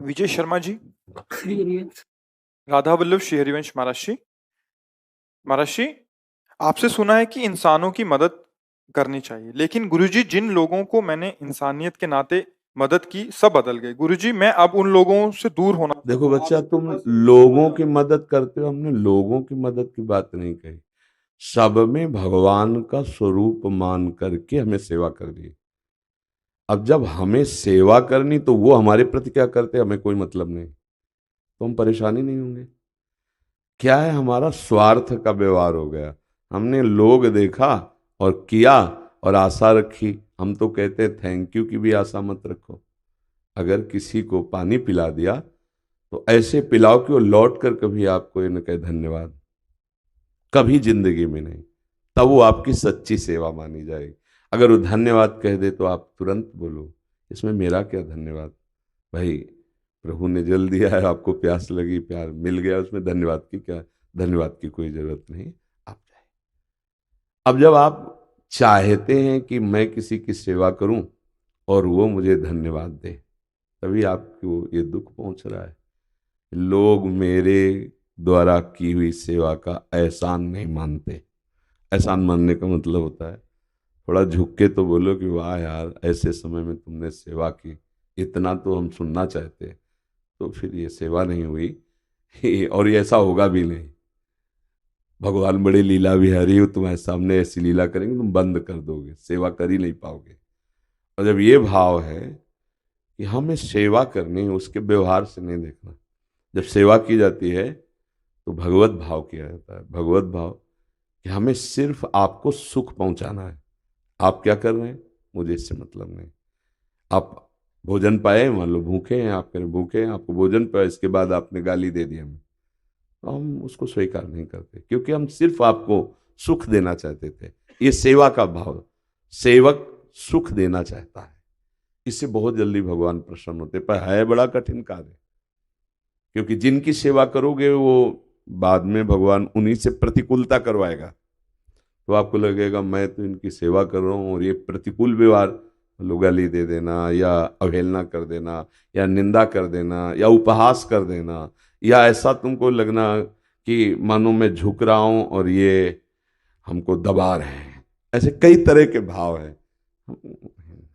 विजय शर्मा जी, हरिवंश। राधा वल्लभ श्री हरिवंश महाराज जी। महाराज जी, आपसे सुना है कि इंसानों की मदद करनी चाहिए, लेकिन गुरुजी जिन लोगों को मैंने इंसानियत के नाते मदद की सब बदल गए। गुरुजी मैं अब उन लोगों से दूर होना चाहता देखो हूं। बच्चा, तुम लोगों की मदद करते हो, हमने लोगों की मदद की बात नहीं कही। सब में भगवान का स्वरूप मान करके हमें सेवा करनी है। अब जब हमें सेवा करनी तो वो हमारे प्रति क्या करते, हमें कोई मतलब नहीं, तो हम परेशानी नहीं होंगे। क्या है, हमारा स्वार्थ का व्यवहार हो गया। हमने लोग देखा और किया और आशा रखी। हम तो कहते हैं थैंक यू की भी आशा मत रखो। अगर किसी को पानी पिला दिया तो ऐसे पिलाओ कि वो लौट कर कभी आपको ये न कहे धन्यवाद, कभी जिंदगी में नहीं। तब वो आपकी सच्ची सेवा मानी जाएगी। अगर वो धन्यवाद कह दे तो आप तुरंत बोलो इसमें मेरा क्या धन्यवाद, भाई प्रभु ने जल दिया है, आपको प्यास लगी, प्यार मिल गया, उसमें धन्यवाद की क्या, धन्यवाद की कोई जरूरत नहीं। आप जाए। अब जब आप चाहते हैं कि मैं किसी की सेवा करूं और वो मुझे धन्यवाद दे, तभी आपको ये दुख पहुंच रहा है। लोग मेरे द्वारा की हुई सेवा का एहसान नहीं मानते। एहसान मानने का मतलब होता है थोड़ा झुक के तो बोलो कि वाह यार, ऐसे समय में तुमने सेवा की, इतना तो हम सुनना चाहते। तो फिर ये सेवा नहीं हुई और ये ऐसा होगा भी नहीं। भगवान बड़े लीला विहारी हो, तुम्हारे सामने ऐसी लीला करेंगे तुम बंद कर दोगे, सेवा कर ही नहीं पाओगे। और जब ये भाव है कि हमें सेवा करनी है, उसके व्यवहार से नहीं देखना। जब सेवा की जाती है तो भगवत भाव किया जाता है। भगवत भाव कि हमें सिर्फ आपको सुख पहुंचाना है। आप क्या कर रहे हैं मुझे इससे मतलब नहीं। आप भोजन पाए, मान लो भूखे हैं, आप करें भूखे हैं, आपको भोजन पाया, इसके बाद आपने गाली दे दी हमें, तो हम उसको स्वीकार नहीं करते, क्योंकि हम सिर्फ आपको सुख देना चाहते थे। ये सेवा का भाव। सेवक सुख देना चाहता है, इससे बहुत जल्दी भगवान प्रसन्न होते, पर है बड़ा कठिन कार्य। क्योंकि जिनकी सेवा करोगे वो बाद में भगवान उन्हीं से प्रतिकूलता करवाएगा। तो आपको लगेगा मैं तो इनकी सेवा कर रहा हूँ और ये प्रतिकूल व्यवहार, लोग गाली दे देना या अवहेलना कर देना या निंदा कर देना या उपहास कर देना, या ऐसा तुमको लगना कि मानो मैं झुक रहा हूँ और ये हमको दबा रहे हैं। ऐसे कई तरह के भाव हैं,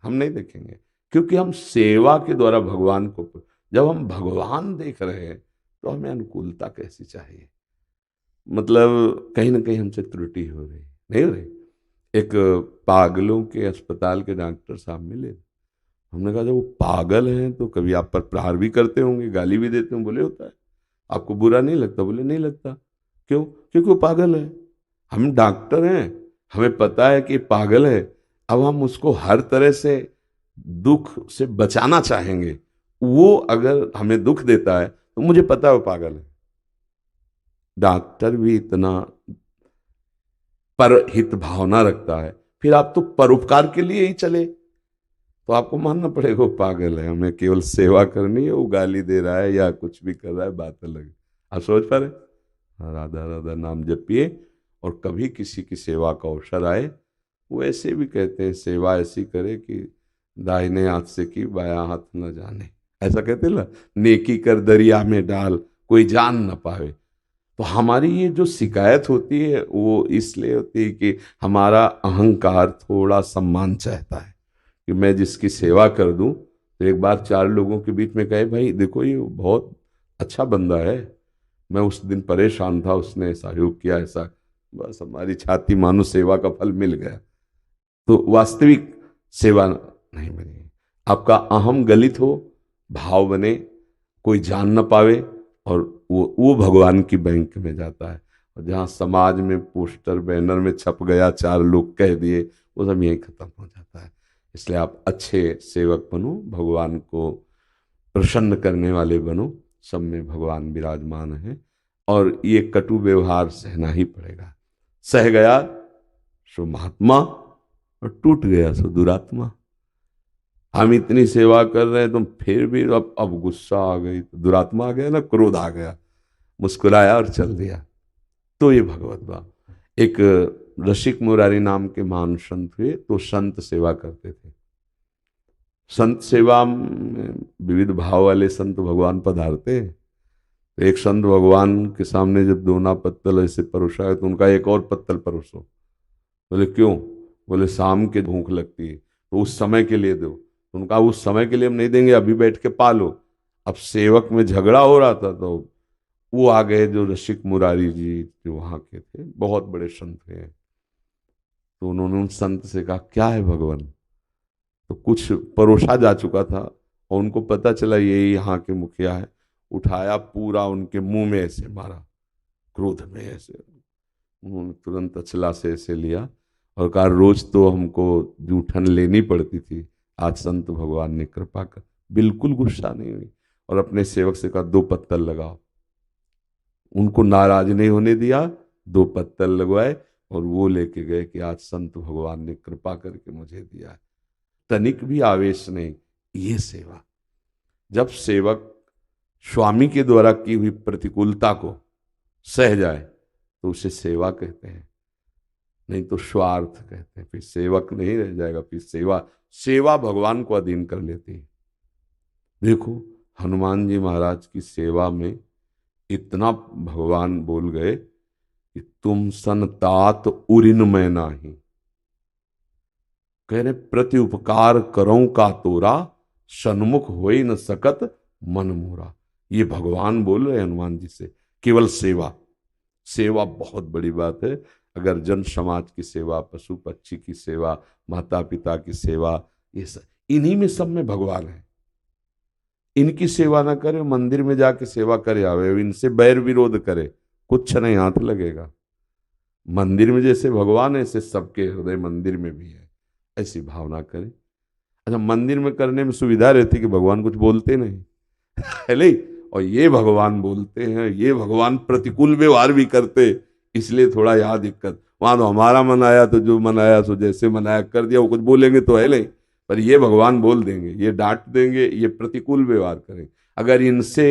हम नहीं देखेंगे, क्योंकि हम सेवा के द्वारा भगवान को, जब हम भगवान देख रहे हैं तो हमें अनुकूलता कैसी चाहिए। मतलब कहीं ना कहीं हमसे त्रुटि हो रही, नहीं हो रही। एक पागलों के अस्पताल के डॉक्टर साहब मिले, हमने कहा जब वो पागल हैं तो कभी आप पर प्रहार भी करते होंगे, गाली भी देते होंगे। बोले होता है। आपको बुरा नहीं लगता? बोले नहीं लगता। क्यों? क्योंकि वो पागल है। हम डॉक्टर हैं, हमें पता है कि पागल है। अब हम उसको हर तरह से दुख से बचाना चाहेंगे। वो अगर हमें दुख देता है तो मुझे पता है वो पागल है। डॉक्टर भी इतना पर हित भावना रखता है, फिर आप तो परोपकार के लिए ही चले, तो आपको मानना पड़ेगा वो पागल है। हमें केवल सेवा करनी है, वो गाली दे रहा है या कुछ भी कर रहा है, बात अलग है। आप सोच पा रहे? हाँ, राधा राधा नाम जपिए और कभी किसी की सेवा का अवसर आए, वो ऐसे भी कहते हैं सेवा ऐसी करे कि दाहिने हाथ से की बायां हाथ न जाने, ऐसा कहते हैं ना, नेकी कर दरिया में डाल कोई जान न पावे। तो हमारी ये जो शिकायत होती है वो इसलिए होती है कि हमारा अहंकार थोड़ा सम्मान चाहता है कि मैं जिसकी सेवा कर दूं तो एक बार चार लोगों के बीच में कहे भाई देखो ये बहुत अच्छा बंदा है, मैं उस दिन परेशान था, उसने सहयोग किया, ऐसा, बस हमारी छाती मानो सेवा का फल मिल गया। तो वास्तविक सेवा नहीं बनी। आपका अहम गलित हो, भाव बने, कोई जान न पावे, और वो भगवान की बैंक में जाता है। और जहाँ समाज में पोस्टर बैनर में छप गया, चार लोग कह दिए, वो सब यहीं खत्म हो जाता है। इसलिए आप अच्छे सेवक बनो, भगवान को प्रसन्न करने वाले बनो। सब में भगवान विराजमान है और ये कटु व्यवहार सहना ही पड़ेगा। सह गया सो महात्मा और टूट गया सो दुरात्मा। हम इतनी सेवा कर रहे हैं तुम फिर भी अब गुस्सा आ गई, तो दुरात्मा आ गया ना, क्रोध आ गया, मुस्कुराया और चल दिया। तो ये भगवत भाव। एक रसिक मुरारी नाम के महान संत हुए, तो संत सेवा करते थे। संत सेवा में विविध भाव वाले संत भगवान पधारते हैं। तो एक संत भगवान के सामने जब दोना पत्तल ऐसे परोसा है तो उनका एक और पत्तल परोसो। बोले क्यों? बोले शाम के भूख लगती है तो उस समय के लिए दो। तो उनका उस समय के लिए हम नहीं देंगे, अभी बैठ के पालो। अब सेवक में झगड़ा हो रहा था तो वो आ गए, जो रसिक मुरारी जी जो वहाँ के थे, बहुत बड़े संत थे। तो उन्होंने उन संत से कहा क्या है भगवान? तो कुछ परोसा जा चुका था और उनको पता चला ये यहाँ के मुखिया है। उठाया, पूरा उनके मुंह में ऐसे मारा, क्रोध में ऐसे। उन्होंने तुरंत अचला से ऐसे लिया और कहा रोज तो हमको जूठन लेनी पड़ती थी, आज संत भगवान ने कृपा कर। बिल्कुल गुस्सा नहीं हुई और अपने सेवक से कहा 2 पत्तल लगाओ। उनको नाराज नहीं होने दिया, 2 पत्तल लगवाए और वो लेके गए कि आज संत भगवान ने कृपा करके मुझे दिया है। तनिक भी आवेश नहीं, ये सेवा। जब सेवक स्वामी के द्वारा की हुई प्रतिकूलता को सह जाए तो उसे सेवा कहते हैं, नहीं तो स्वार्थ कहते हैं। फिर सेवक नहीं रह जाएगा, फिर सेवा भगवान को अधीन कर लेती है। देखो हनुमान जी महाराज की सेवा में इतना भगवान बोल गए कि तुम सन तात उरिन मैं नाही, कह रहे प्रति उपकार करो का तोरा, सन्मुख हो ही न सकत मन मोरा। ये भगवान बोल रहे हनुमान जी से। केवल सेवा, सेवा बहुत बड़ी बात है। अगर जन समाज की सेवा, पशु पक्षी की सेवा, माता पिता की सेवा, ये सब इन्हीं में सब में भगवान है। इनकी सेवा ना करे, मंदिर में जाके सेवा करे आवे, इनसे बैर विरोध करे, कुछ नहीं हाथ लगेगा। मंदिर में जैसे भगवान है ऐसे सबके हृदय मंदिर में भी है, ऐसी भावना करें। अच्छा, मंदिर में करने में सुविधा रहती कि भगवान कुछ बोलते नहीं है नहीं, और ये भगवान बोलते हैं, ये भगवान प्रतिकूल व्यवहार भी करते, इसलिए थोड़ा यहाँ दिक्कत। वहां तो हमारा मन आया तो जो मन आया सो जैसे मन आया कर दिया, वो कुछ बोलेंगे तो है नहीं, पर ये भगवान बोल देंगे, ये डांट देंगे, ये प्रतिकूल व्यवहार करें। अगर इनसे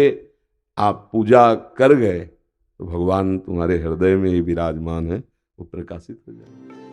आप पूजा कर गए तो भगवान तुम्हारे हृदय में ही विराजमान है, वो प्रकाशित हो जाए।